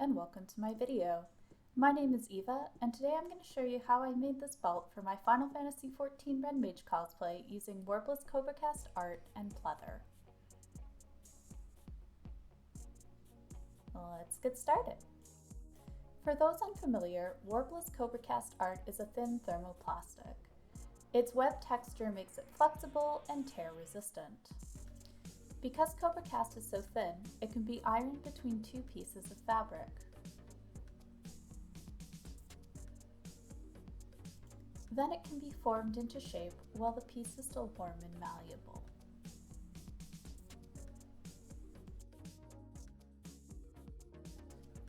and welcome to my video. My name is Eva and today I'm going to show you how I made this belt for my Final Fantasy XIV Red Mage cosplay using Worbla's Kobracast art and pleather. Let's get started. For those unfamiliar, Worbla's Kobracast art is a thin thermoplastic. Its web texture makes it flexible and tear resistant. Because Kobracast is so thin, it can be ironed between two pieces of fabric. Then it can be formed into shape while the piece is still warm and malleable.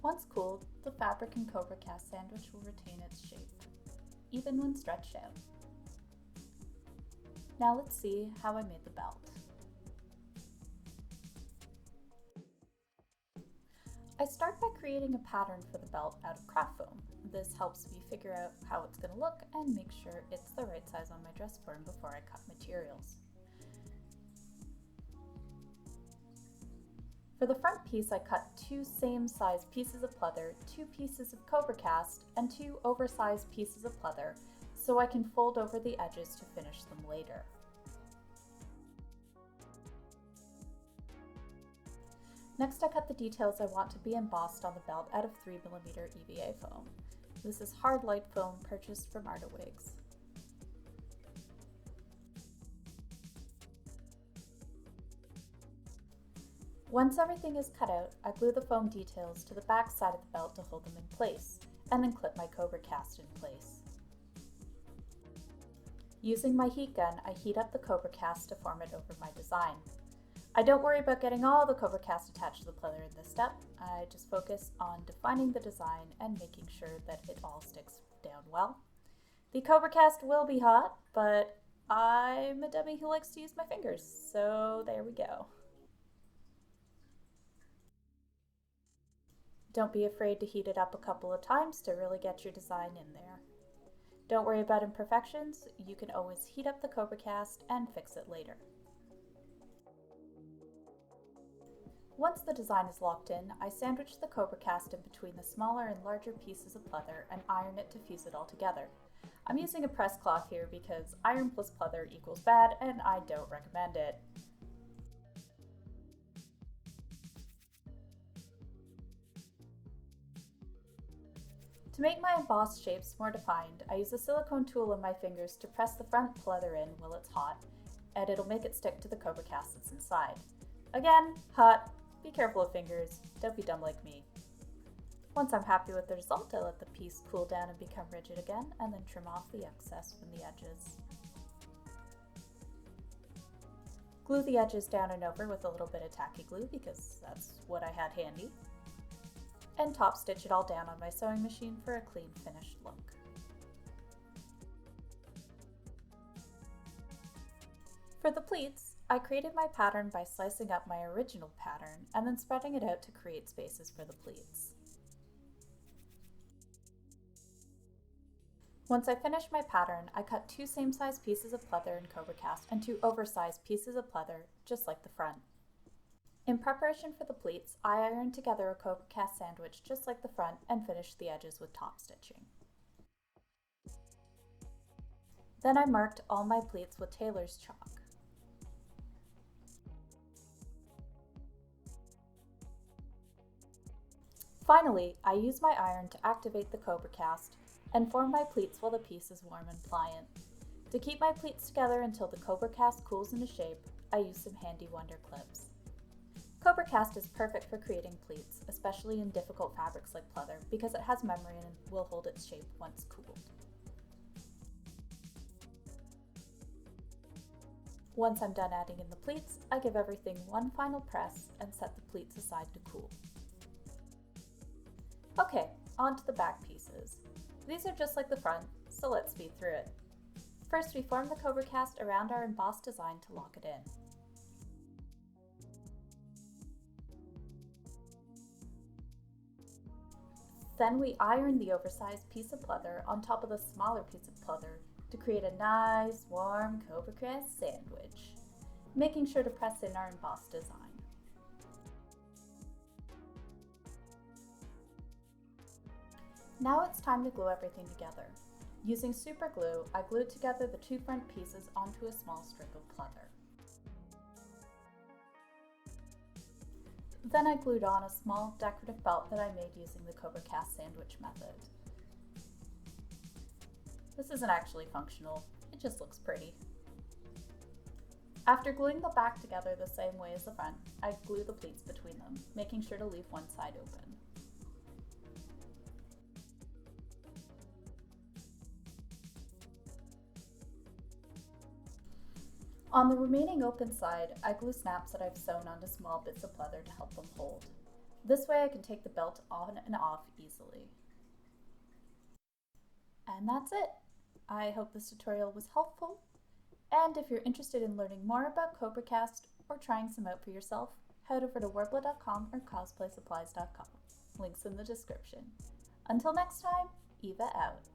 Once cooled, the fabric and Kobracast sandwich will retain its shape, even when stretched out. Now let's see how I made the belt. I start by creating a pattern for the belt out of craft foam. This helps me figure out how it's going to look and make sure it's the right size on my dress form before I cut materials. For the front piece, I cut two same size pieces of pleather, 2 pieces of Kobracast, and 2 oversized pieces of pleather so I can fold over the edges to finish them later. Next, I cut the details I want to be embossed on the belt out of 3mm EVA foam. This is hard light foam purchased from Artawigs. Once everything is cut out, I glue the foam details to the back side of the belt to hold them in place, and then clip my Kobracast in place. Using my heat gun, I heat up the Kobracast to form it over my design. I don't worry about getting all the Kobracast attached to the pleather in this step. I just focus on defining the design and making sure that it all sticks down well. The Kobracast will be hot, but I'm a dummy who likes to use my fingers, so there we go. Don't be afraid to heat it up a couple of times to really get your design in there. Don't worry about imperfections. You can always heat up the Kobracast and fix it later. Once the design is locked in, I sandwich the Kobracast in between the smaller and larger pieces of pleather and iron it to fuse it all together. I'm using a press cloth here because iron plus pleather equals bad and I don't recommend it. To make my embossed shapes more defined, I use a silicone tool on my fingers to press the front pleather in while it's hot, and it'll make it stick to the Kobracast that's inside. Again, hot. Be careful of fingers, don't be dumb like me. Once I'm happy with the result, I let the piece cool down and become rigid again, and then trim off the excess from the edges. Glue the edges down and over with a little bit of tacky glue because that's what I had handy. And top stitch it all down on my sewing machine for a clean finished look. For the pleats, I created my pattern by slicing up my original pattern and then spreading it out to create spaces for the pleats. Once I finished my pattern, I cut 2 same size pieces of pleather in Kobracast and 2 oversized pieces of pleather, just like the front. In preparation for the pleats, I ironed together a Kobracast sandwich just like the front and finished the edges with top stitching. Then I marked all my pleats with tailor's chalk. Finally, I use my iron to activate the Kobracast and form my pleats while the piece is warm and pliant. To keep my pleats together until the Kobracast cools into shape, I use some handy wonder clips. Kobracast is perfect for creating pleats, especially in difficult fabrics like pleather, because it has memory and will hold its shape once cooled. Once I'm done adding in the pleats, I give everything one final press and set the pleats aside to cool. Okay, on to the back pieces. These are just like the front, so let's speed through it. First, we form the Kobracast around our embossed design to lock it in. Then we iron the oversized piece of pleather on top of the smaller piece of pleather to create a nice, warm Kobracast sandwich, making sure to press in our embossed design. Now it's time to glue everything together. Using super glue, I glued together the two front pieces onto a small strip of pleather. Then I glued on a small decorative belt that I made using the Kobracast sandwich method. This isn't actually functional, it just looks pretty. After gluing the back together the same way as the front, I glue the pleats between them, making sure to leave one side open. On the remaining open side, I glue snaps that I've sewn onto small bits of pleather to help them hold. This way I can take the belt on and off easily. And that's it! I hope this tutorial was helpful, and if you're interested in learning more about Kobracast or trying some out for yourself, head over to worbla.com or cosplaysupplies.com. Links in the description. Until next time, Eva out.